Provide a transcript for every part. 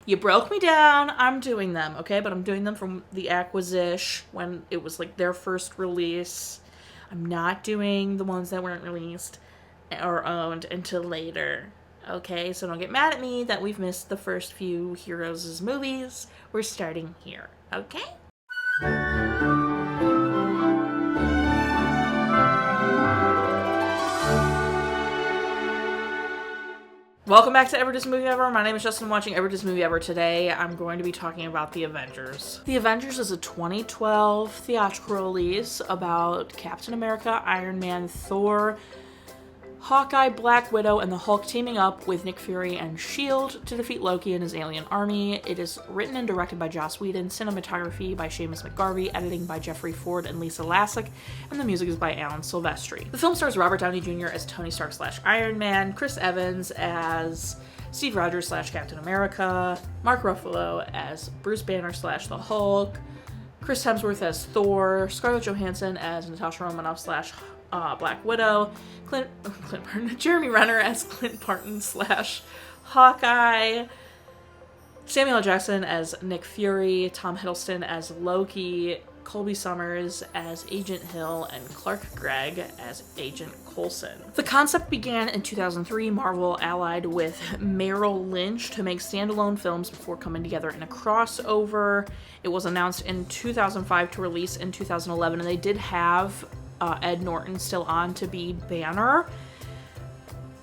You broke me down. I'm doing them, okay? But I'm doing them from the acquisition when it was like their first release. I'm not doing the ones that weren't released or owned until later. Okay, so don't get mad at me that we've missed the first few Heroes' movies. We're starting here, okay? Welcome back to Ever This Movie Ever. My name is Jess and I'm watching Ever This Movie Ever. Today I'm going to be talking about The Avengers. The Avengers is a 2012 theatrical release about Captain America, Iron Man, Thor, Hawkeye, Black Widow, and the Hulk teaming up with Nick Fury and S.H.I.E.L.D. to defeat Loki and his alien army. It is written and directed by Joss Whedon, cinematography by Seamus McGarvey, editing by Jeffrey Ford and Lisa Lassek, and the music is by Alan Silvestri. The film stars Robert Downey Jr. as Tony Stark / Iron Man, Chris Evans as Steve Rogers / Captain America, Mark Ruffalo as Bruce Banner / the Hulk, Chris Hemsworth as Thor, Scarlett Johansson as Natasha Romanoff / Black Widow, Jeremy Renner as Clint Barton / Hawkeye, Samuel L. Jackson as Nick Fury, Tom Hiddleston as Loki, Colbie Summers as Agent Hill, and Clark Gregg as Agent Coulson. The concept began in 2003. Marvel allied with Merrill Lynch to make standalone films before coming together in a crossover. It was announced in 2005 to release in 2011, and they did have Ed Norton still on to be Banner.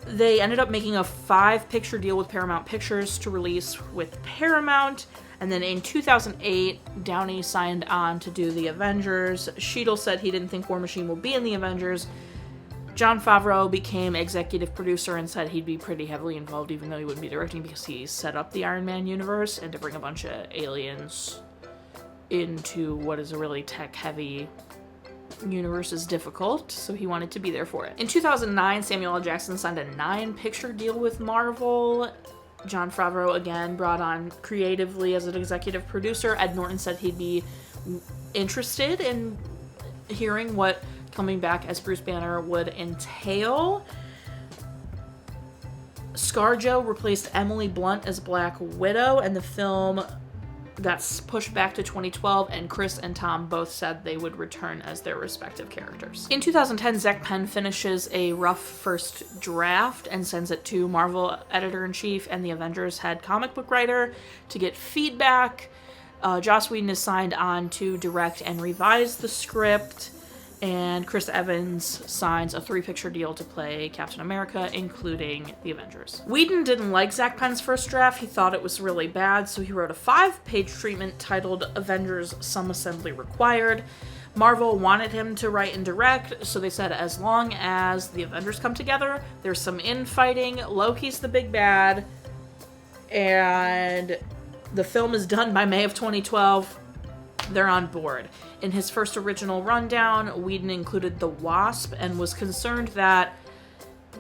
They ended up making a 5-picture deal with Paramount Pictures to release with Paramount, and then in 2008, Downey signed on to do The Avengers. Cheadle said he didn't think War Machine will be in The Avengers. Jon Favreau became executive producer and said he'd be pretty heavily involved even though he wouldn't be directing because he set up the Iron Man universe, and to bring a bunch of aliens into what is a really tech-heavy universe is difficult, so he wanted to be there for it. In 2009, Samuel L. Jackson signed a 9-picture deal with Marvel. Jon Favreau again brought on creatively as an executive producer. Ed Norton said he'd be interested in hearing what coming back as Bruce Banner would entail. ScarJo replaced Emily Blunt as Black Widow, and the film got pushed back to 2012, and Chris and Tom both said they would return as their respective characters. In 2010, Zach Penn finishes a rough first draft and sends it to Marvel editor-in-chief and the Avengers head comic book writer to get feedback. Joss Whedon is signed on to direct and revise the script, and Chris Evans signs a 3-picture deal to play Captain America, including the Avengers. Whedon didn't like Zach Penn's first draft. He thought it was really bad, so he wrote a 5-page treatment titled Avengers Some Assembly Required. Marvel wanted him to write and direct, so they said as long as the Avengers come together, there's some infighting, Loki's the big bad, and the film is done by May of 2012, they're on board. In his first original rundown, Whedon included the Wasp and was concerned that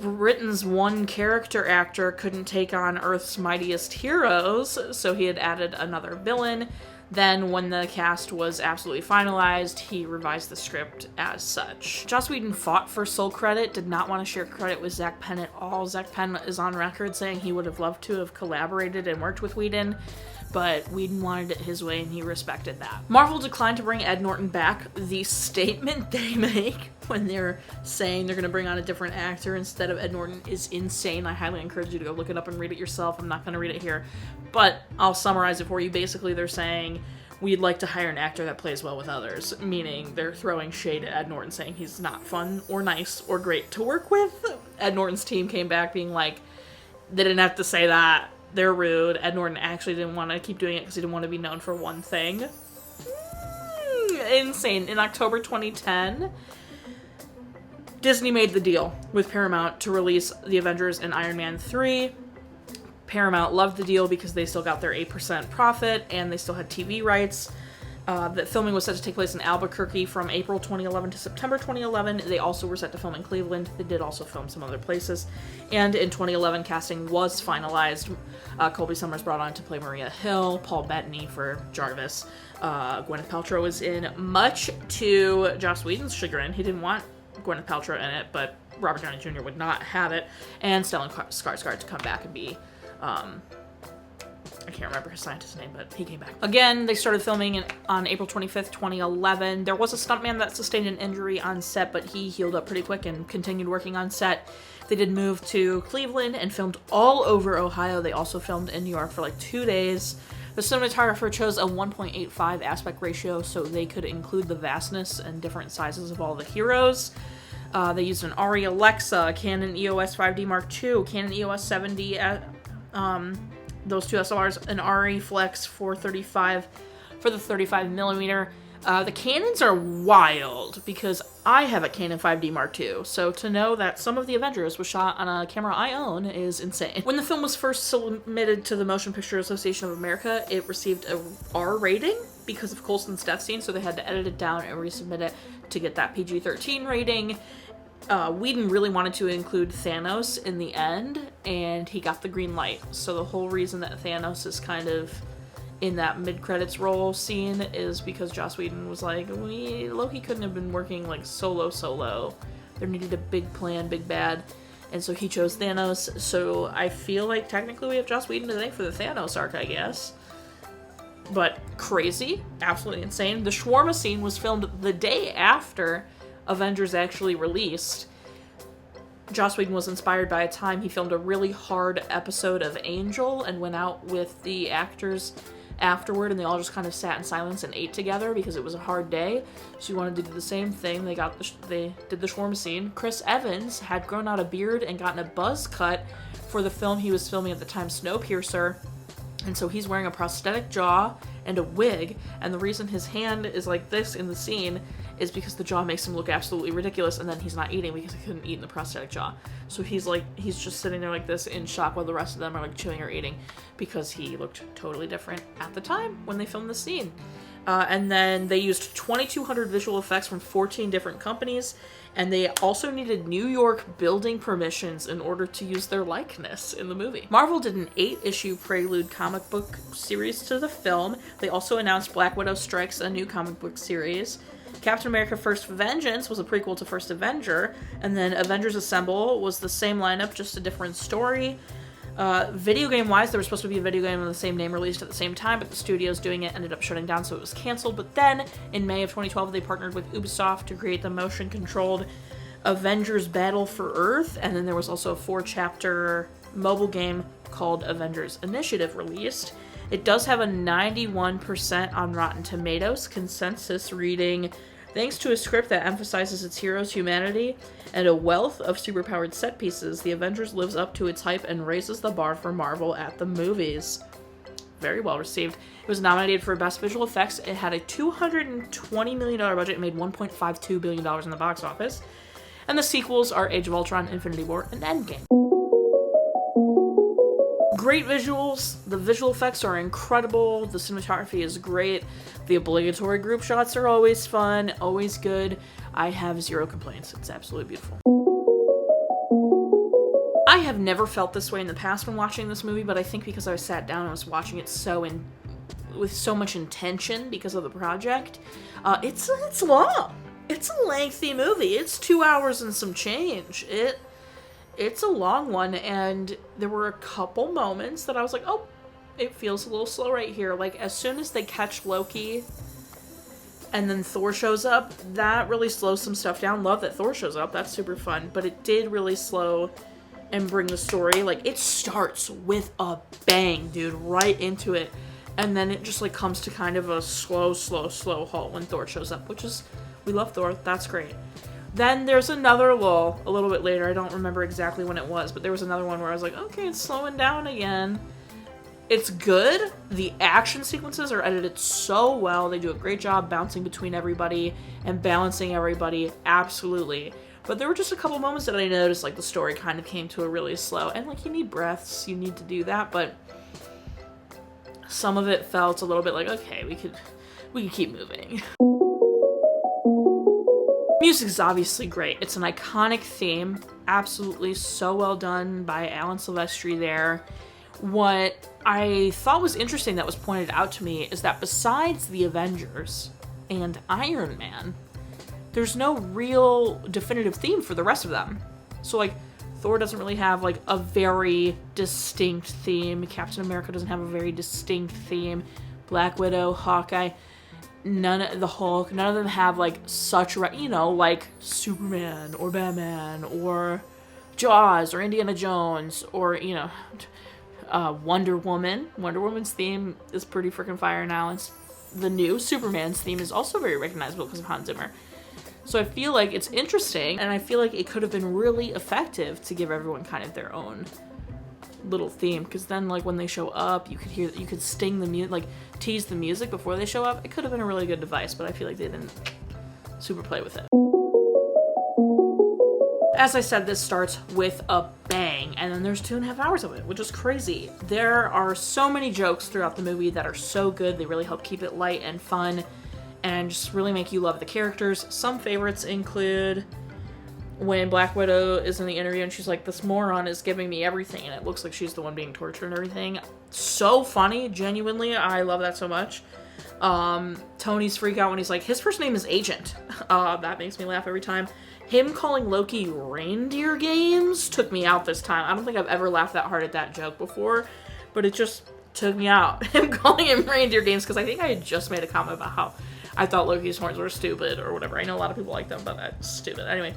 Britain's one character actor couldn't take on Earth's mightiest heroes, so he had added another villain. Then, when the cast was absolutely finalized, he revised the script as such. Joss Whedon fought for sole credit, did not want to share credit with Zach Penn at all. Zach Penn is on record saying he would have loved to have collaborated and worked with Whedon, but Whedon wanted it his way and he respected that. Marvel declined to bring Ed Norton back. The statement they make when they're saying they're going to bring on a different actor instead of Ed Norton is insane. I highly encourage you to go look it up and read it yourself. I'm not going to read it here, but I'll summarize it for you. Basically, they're saying, we'd like to hire an actor that plays well with others, meaning they're throwing shade at Ed Norton, saying he's not fun or nice or great to work with. Ed Norton's team came back being like, they didn't have to say that. They're rude. Ed Norton actually didn't want to keep doing it because he didn't want to be known for one thing. Insane. In October 2010, Disney made the deal with Paramount to release The Avengers and Iron Man 3. Paramount loved the deal because they still got their 8% profit and they still had TV rights. The filming was set to take place in Albuquerque from April 2011 to September 2011. They also were set to film in Cleveland. They did also film some other places. And in 2011, casting was finalized. Colbie Summers brought on to play Maria Hill, Paul Bettany for Jarvis. Gwyneth Paltrow was in, much to Joss Whedon's chagrin. He didn't want Gwyneth Paltrow in it, but Robert Downey Jr. would not have it. And Stellan Skarsgård to come back and be I can't remember his scientist's name, but he came back. Again, they started filming on April 25th, 2011. There was a stuntman that sustained an injury on set, but he healed up pretty quick and continued working on set. They did move to Cleveland and filmed all over Ohio. They also filmed in New York for like 2 days. The cinematographer chose a 1.85 aspect ratio so they could include the vastness and different sizes of all the heroes. They used an ARRI Alexa, a Canon EOS 5D Mark II, Canon EOS 7D, those two SLRs, an ARRI Flex 435 for the 35mm. The Canons are wild because I have a Canon 5D Mark II, so to know that some of the Avengers was shot on a camera I own is insane. When the film was first submitted to the Motion Picture Association of America, it received a R rating because of Coulson's death scene, so they had to edit it down and resubmit it to get that PG-13 rating. Whedon really wanted to include Thanos in the end, and he got the green light. So the whole reason that Thanos is kind of in that mid-credits role scene is because Joss Whedon was like, Loki couldn't have been working like solo. There needed a big plan, big bad. And so he chose Thanos. So I feel like technically we have Joss Whedon today for the Thanos arc, I guess. But crazy, absolutely insane. The shawarma scene was filmed the day after Avengers actually released. Joss Whedon was inspired by a time he filmed a really hard episode of Angel and went out with the actors afterward, and they all just kind of sat in silence and ate together because it was a hard day. So he wanted to do the same thing. They did the shawarma scene. Chris Evans had grown out a beard and gotten a buzz cut for the film he was filming at the time, Snowpiercer. And so he's wearing a prosthetic jaw and a wig, and the reason his hand is like this in the scene is because the jaw makes him look absolutely ridiculous, and then he's not eating because he couldn't eat in the prosthetic jaw. So he's just sitting there like this in shock while the rest of them are like chewing or eating because he looked totally different at the time when they filmed the scene. And then they used 2,200 visual effects from 14 different companies, and they also needed New York building permissions in order to use their likeness in the movie. Marvel did an 8-issue prelude comic book series to the film. They also announced Black Widow Strikes, a new comic book series. Captain America First Vengeance was a prequel to First Avenger, and then Avengers Assemble was the same lineup, just a different story. Video game wise, there was supposed to be a video game with the same name released at the same time, but the studios doing it ended up shutting down, so it was canceled. But then in May of 2012, they partnered with Ubisoft to create the motion controlled Avengers Battle for Earth, and then there was also a 4-chapter mobile game called Avengers Initiative released. It does have a 91% on Rotten Tomatoes consensus reading. Thanks to a script that emphasizes its heroes' humanity and a wealth of superpowered set pieces, The Avengers lives up to its hype and raises the bar for Marvel at the movies. Very well received. It was nominated for Best Visual Effects. It had a $220 million budget and made $1.52 billion in the box office. And the sequels are Age of Ultron, Infinity War, and Endgame. Great visuals. The visual effects are incredible. The cinematography is great. The obligatory group shots are always fun, always good. I have zero complaints. It's absolutely beautiful. I have never felt this way in the past when watching this movie, but I think because I sat down and was watching it with so much intention because of the project. It's long. It's a lengthy movie. It's 2 hours and some change. It's a long one, and there were a couple moments that I was like, oh, it feels a little slow right here. Like, as soon as they catch Loki and then Thor shows up, that really slows some stuff down. Love that Thor shows up. That's super fun. But it did really slow and bring the story. Like, it starts with a bang, dude, right into it. And then it just, like, comes to kind of a slow halt when Thor shows up, which is, we love Thor. That's great. Then there's another lull a little bit later. I don't remember exactly when it was, but there was another one where I was like, okay, it's slowing down again. It's good. The action sequences are edited so well. They do a great job bouncing between everybody and balancing everybody. Absolutely. But there were just a couple moments that I noticed, like, the story kind of came to a really slow, and, like, you need breaths. You need to do that, but some of it felt a little bit like, okay, we could keep moving. Music is obviously great. It's an iconic theme. Absolutely so well done by Alan Silvestri there. What I thought was interesting that was pointed out to me is that besides the Avengers and Iron Man, there's no real definitive theme for the rest of them. So, like, Thor doesn't really have like a very distinct theme. Captain America doesn't have a very distinct theme. Black Widow, Hawkeye, the Hulk, none of them have like such, you know, like Superman or Batman or Jaws or Indiana Jones or, you know, Wonder Woman. Wonder Woman's theme is pretty freaking fire now. And the new Superman's theme is also very recognizable because of Hans Zimmer. So I feel like it's interesting, and I feel like it could have been really effective to give everyone kind of their own little theme, because then like when they show up, you could sting the music, like tease the music before they show up. It could have been a really good device, but I feel like they didn't super play with it. As I said, this starts with a bang, and then there's 2.5 hours of it, which is crazy. There are so many jokes throughout the movie that are so good. They really help keep it light and fun and just really make you love the characters. Some favorites include when Black Widow is in the interview and she's like, this moron is giving me everything, and it looks like she's the one being tortured and everything. So funny, genuinely. I love that so much. Tony's freak out when he's like, his first name is Agent. That makes me laugh every time. Him calling Loki reindeer games took me out this time. I don't think I've ever laughed that hard at that joke before, but it just took me out. Him calling him reindeer games, because I think I had just made a comment about how I thought Loki's horns were stupid or whatever. I know a lot of people like them, but that's stupid. Anyway,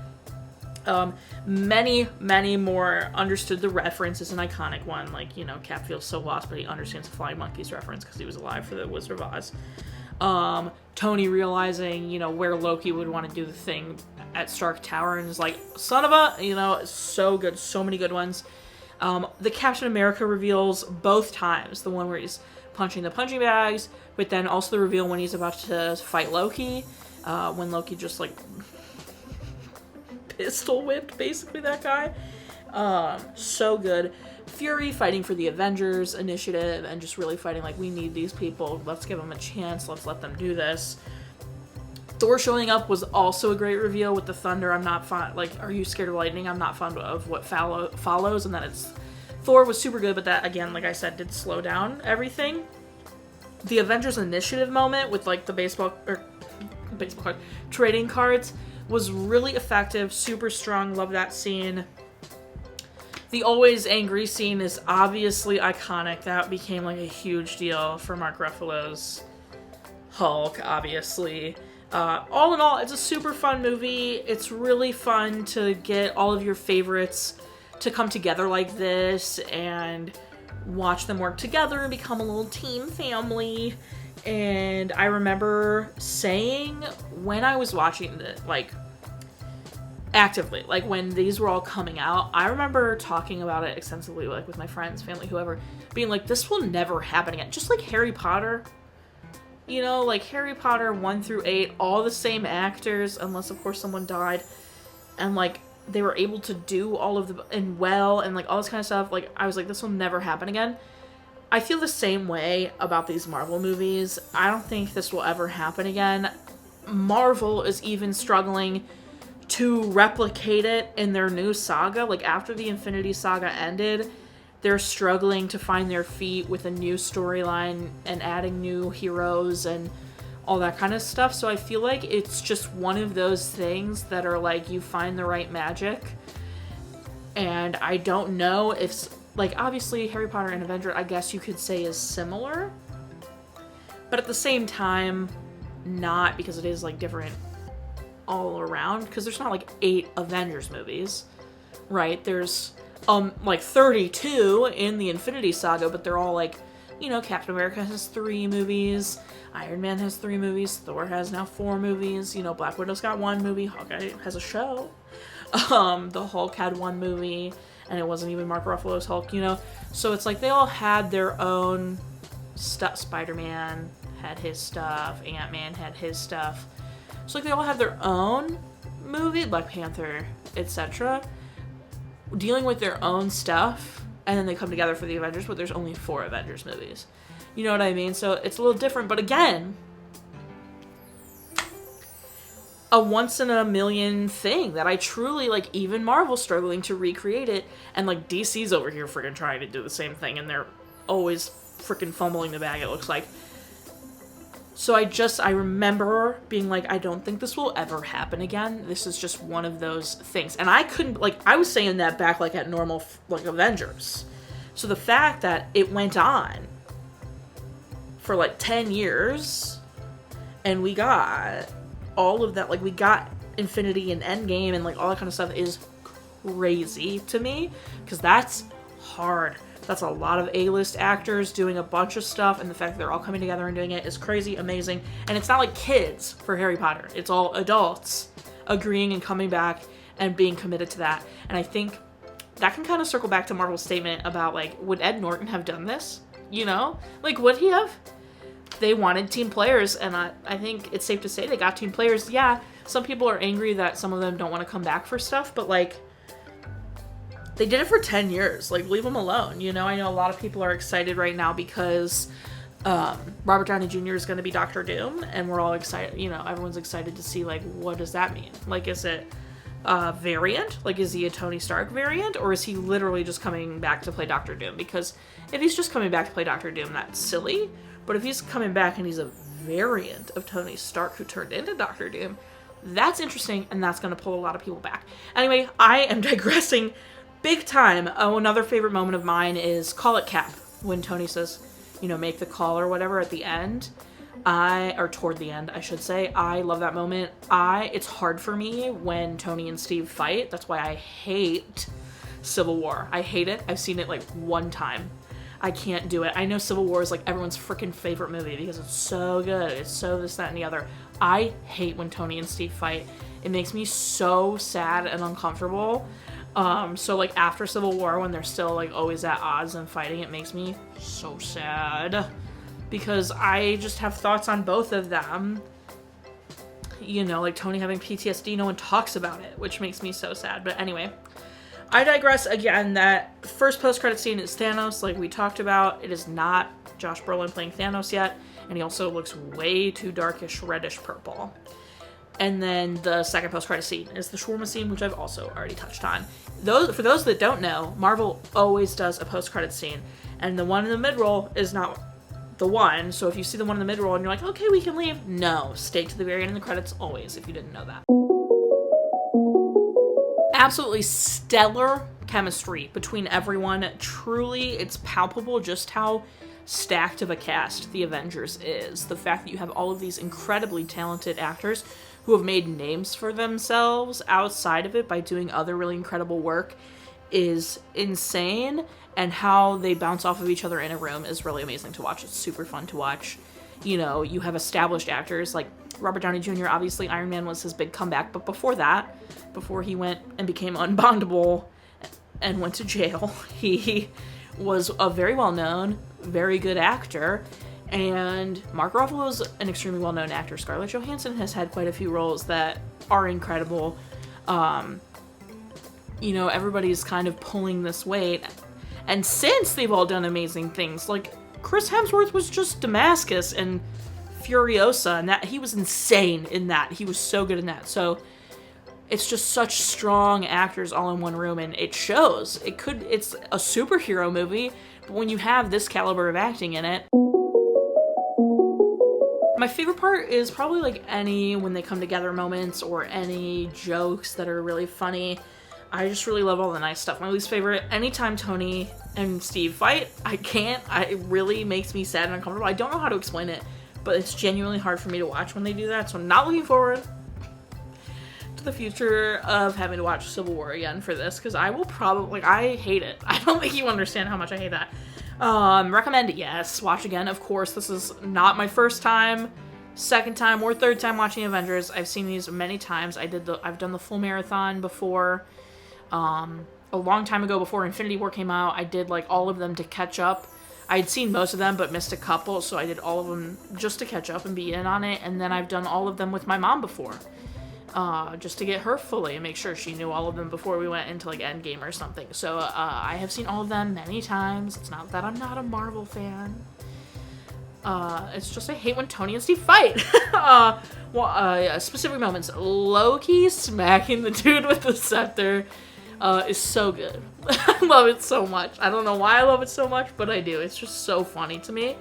many more understood the reference. Is an iconic one. Like, you know, Cap feels so lost, but he understands the Flying Monkeys reference because he was alive for the Wizard of Oz. Tony realizing, you know, where Loki would want to do the thing at Stark Tower, and is like, son of a, you know, it's so good. So many good ones. The Captain America reveals both times. The one where he's punching the punching bags, but then also the reveal when he's about to fight Loki, when Loki just like pistol whipped basically that guy. So good. Fury fighting for the Avengers initiative and just really fighting like, we need these people, let's give them a chance, let's let them do this. Thor showing up was also a great reveal with the thunder. I'm not fond, like, are you scared of lightning? I'm not fond of what follows, and that it's Thor was super good, but that, again, like I said, did slow down everything. The Avengers Initiative moment with, like, the baseball card, trading cards was really effective, super strong, love that scene. The always angry scene is obviously iconic. That became, like, a huge deal for Mark Ruffalo's Hulk, obviously. All in all, it's a super fun movie. It's really fun to get all of your favorites to come together like this and watch them work together and become a little team family. And I remember saying when I was watching it, like, actively, like when these were all coming out, I remember talking about it extensively, like with my friends, family, whoever, being like, this will never happen again. Just like Harry Potter, you know, like Harry Potter 1 through 8, all the same actors, unless of course someone died, and like they were able to do all of the, and well, and like all this kind of stuff. Like, I was like, this will never happen again. I feel the same way about these Marvel movies. I don't think this will ever happen again. Marvel is even struggling to replicate it in their new saga. Like, after the Infinity Saga ended, they're struggling to find their feet with a new storyline and adding new heroes and all that kind of stuff. So I feel like it's just one of those things that are like, you find the right magic. And I don't know if, like, obviously Harry Potter and Avengers, I guess you could say, is similar, but at the same time not, because it is like different all around, because there's not like 8 Avengers movies, right? There's like 32 in the Infinity Saga, but they're all like, you know, Captain America has 3 movies, Iron Man has 3 movies, Thor has now 4 movies, you know, Black Widow's got 1 movie, Hawkeye has a show, the Hulk had 1 movie, and it wasn't even Mark Ruffalo's Hulk, you know? So it's like they all had their own stuff. Spider-Man had his stuff, Ant-Man had his stuff. So like they all have their own movie, Black Panther, etc., dealing with their own stuff, and then they come together for the Avengers, but there's only 4 Avengers movies. You know what I mean? So it's a little different, but again, a once-in-a-million thing that I truly, like, even Marvel's struggling to recreate it, and, like, DC's over here freaking trying to do the same thing, and they're always freaking fumbling the bag, it looks like. So I remember being like, I don't think this will ever happen again. This is just one of those things. And I couldn't, like, I was saying that back, like, at normal, like, Avengers. So the fact that it went on for, like, 10 years, and we got all of that, like, we got Infinity and Endgame and, like, all that kind of stuff is crazy to me, because that's hard. That's a lot of A-list actors doing a bunch of stuff, and the fact that they're all coming together and doing it is crazy, amazing. And it's not like kids for Harry Potter. It's all adults agreeing and coming back and being committed to that. And I think that can kind of circle back to Marvel's statement about, like, would Ed Norton have done this? You know? Like, would he have? They wanted team players, and I think it's safe to say they got team players. Yeah, some people are angry that some of them don't want to come back for stuff, but, like, they did it for 10 years. Like, leave them alone. You know, I know a lot of people are excited right now because Robert Downey Jr. is going to be Doctor Doom, and we're all excited. You know, everyone's excited to see, like, what does that mean? Like, is it a variant? Like, is he a Tony Stark variant? Or is he literally just coming back to play Doctor Doom? Because if he's just coming back to play Doctor Doom, that's silly. But if he's coming back and he's a variant of Tony Stark who turned into Doctor Doom, that's interesting, and that's going to pull a lot of people back. Anyway, I am digressing big time. Oh, another favorite moment of mine is Call It Cap, when Tony says, you know, make the call or whatever at the end. Or toward the end, I should say. I love that moment. It's hard for me when Tony and Steve fight. That's why I hate Civil War. I hate it. I've seen it like one time. I can't do it. I know Civil War is like everyone's freaking favorite movie because it's so good. It's so this, that, and the other. I hate when Tony and Steve fight. It makes me so sad and uncomfortable. So like after Civil War, when they're still like always at odds and fighting, it makes me so sad because I just have thoughts on both of them. You know, like Tony having PTSD, no one talks about it, which makes me so sad. But anyway, I digress again. That first post-credit scene is Thanos, like we talked about. It is not Josh Brolin playing Thanos yet, and he also looks way too darkish, reddish purple. And then the second post-credit scene is the shawarma scene, which I've also already touched on. For those that don't know, Marvel always does a post-credit scene, and the one in the mid-roll is not the one. So if you see the one in the mid-roll and you're like, okay, we can leave, no, stay to the very end of the credits always, if you didn't know that. Absolutely stellar chemistry between everyone. Truly, it's palpable just how stacked of a cast the Avengers is. The fact that you have all of these incredibly talented actors who have made names for themselves outside of it by doing other really incredible work is insane, and how they bounce off of each other in a room is really amazing to watch. It's super fun to watch. You know, you have established actors like Robert Downey Jr., obviously Iron Man was his big comeback, but before that, before he went and became unbondable and went to jail, he was a very well-known, very good actor. And Mark Ruffalo is an extremely well-known actor. Scarlett Johansson has had quite a few roles that are incredible. You know, everybody's kind of pulling this weight. And since they've all done amazing things, like Chris Hemsworth was just Damascus and Furiosa, and that he was insane in that. He was so good in that. So it's just such strong actors all in one room, and it shows. It's a superhero movie, but when you have this caliber of acting in it. My favorite part is probably like any when they come together moments or any jokes that are really funny. I just really love all the nice stuff. My least favorite, anytime Tony and Steve fight, it really makes me sad and uncomfortable. I don't know how to explain it, but it's genuinely hard for me to watch when they do that, so I'm not looking forward to the future of having to watch Civil War again for this, because I will probably, I hate it. I don't think you understand how much I hate that. Recommend it, yes. Watch again, of course. This is not my first time, second time, or third time watching Avengers. I've seen these many times. I've done the full marathon before. A long time ago, before Infinity War came out, I did like all of them to catch up. I had seen most of them, but missed a couple, so I did all of them just to catch up and be in on it. And then I've done all of them with my mom before, just to get her fully and make sure she knew all of them before we went into like Endgame or something. So I have seen all of them many times. It's not that I'm not a Marvel fan. It's just I hate when Tony and Steve fight. Specific moments. Loki smacking the dude with the scepter is so good. I love it so much. I don't know why I love it so much, but I do. It's just so funny to me.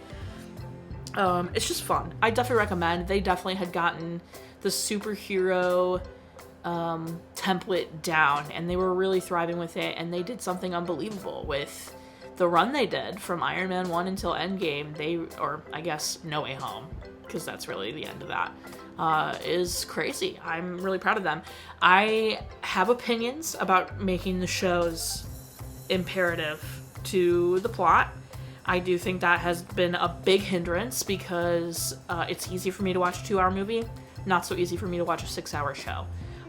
It's just fun. I definitely recommend. They definitely had gotten the superhero template down, and they were really thriving with it, and they did something unbelievable with the run they did from Iron Man 1 until Endgame. Or I guess No Way Home, because that's really the end of that, is crazy. I'm really proud of them. I have opinions about making the shows imperative to the plot. I do think that has been a big hindrance because it's easy for me to watch a 2-hour movie, not so easy for me to watch a 6-hour show.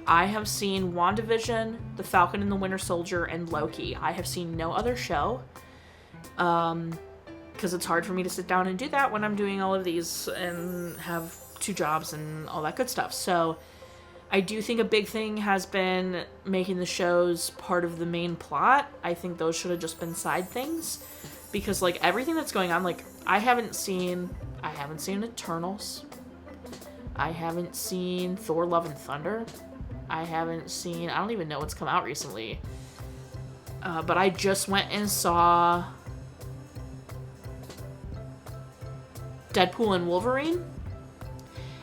I have seen WandaVision, The Falcon and the Winter Soldier, and Loki. I have seen no other show because it's hard for me to sit down and do that when I'm doing all of these and have 2 jobs and all that good stuff. So I do think a big thing has been making the shows part of the main plot. I think those should have just been side things. Because, like, everything that's going on, like, I haven't seen Eternals. I haven't seen Thor Love and Thunder. I don't even know what's come out recently. But I just went and saw Deadpool and Wolverine.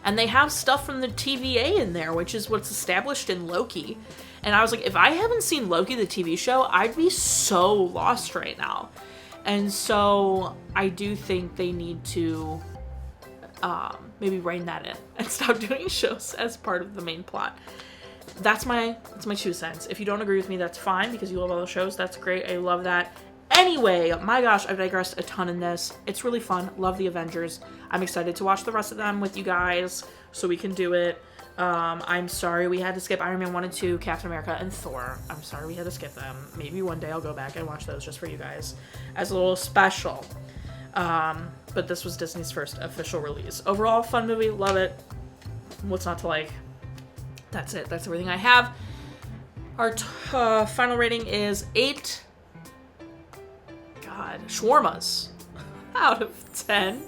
And they have stuff from the TVA in there, which is what's established in Loki. And I was like, if I haven't seen Loki, the TV show, I'd be so lost right now. And so I do think they need to maybe rein that in and stop doing shows as part of the main plot. That's my 2 cents. If you don't agree with me, that's fine, because you love all the shows. That's great. I love that. Anyway, my gosh, I've digressed a ton in this. It's really fun. Love the Avengers. I'm excited to watch the rest of them with you guys so we can do it. I'm sorry we had to skip Iron Man 1 and 2, Captain America, and Thor. I'm sorry we had to skip them. Maybe one day I'll go back and watch those just for you guys as a little special. But this was Disney's first official release. Overall, fun movie. Love it. What's not to like? That's it. That's everything I have. Our final rating is 8 shawarmas out of 10.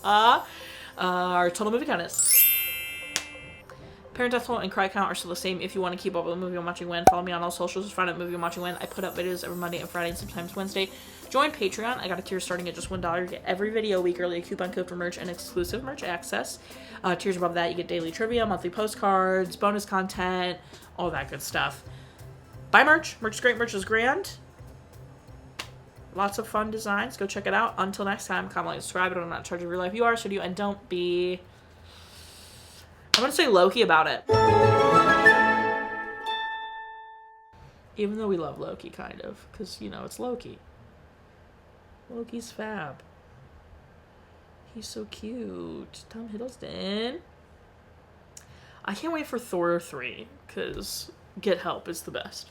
Our total movie count is... Parent death toll and cry count are still the same. If you want to keep up with the Movie I'm Watching When, follow me on all socials. Find out Movie I'm Watching When. I put up videos every Monday and Friday and sometimes Wednesday. Join Patreon. I got a tier starting at just $1. You get every video a week early, a coupon code for merch, and exclusive merch access. Tiers above that, you get daily trivia, monthly postcards, bonus content, all that good stuff. Buy merch. Merch is great. Merch is grand. Lots of fun designs. Go check it out. Until next time, comment, like, subscribe. I don't know, not in charge of your life. You are, so do you. And don't be... I'm going to say Loki about it. Even though we love Loki, kind of. Because, you know, it's Loki. Loki's fab. He's so cute. Tom Hiddleston. I can't wait for Thor 3. Because Get Help is the best.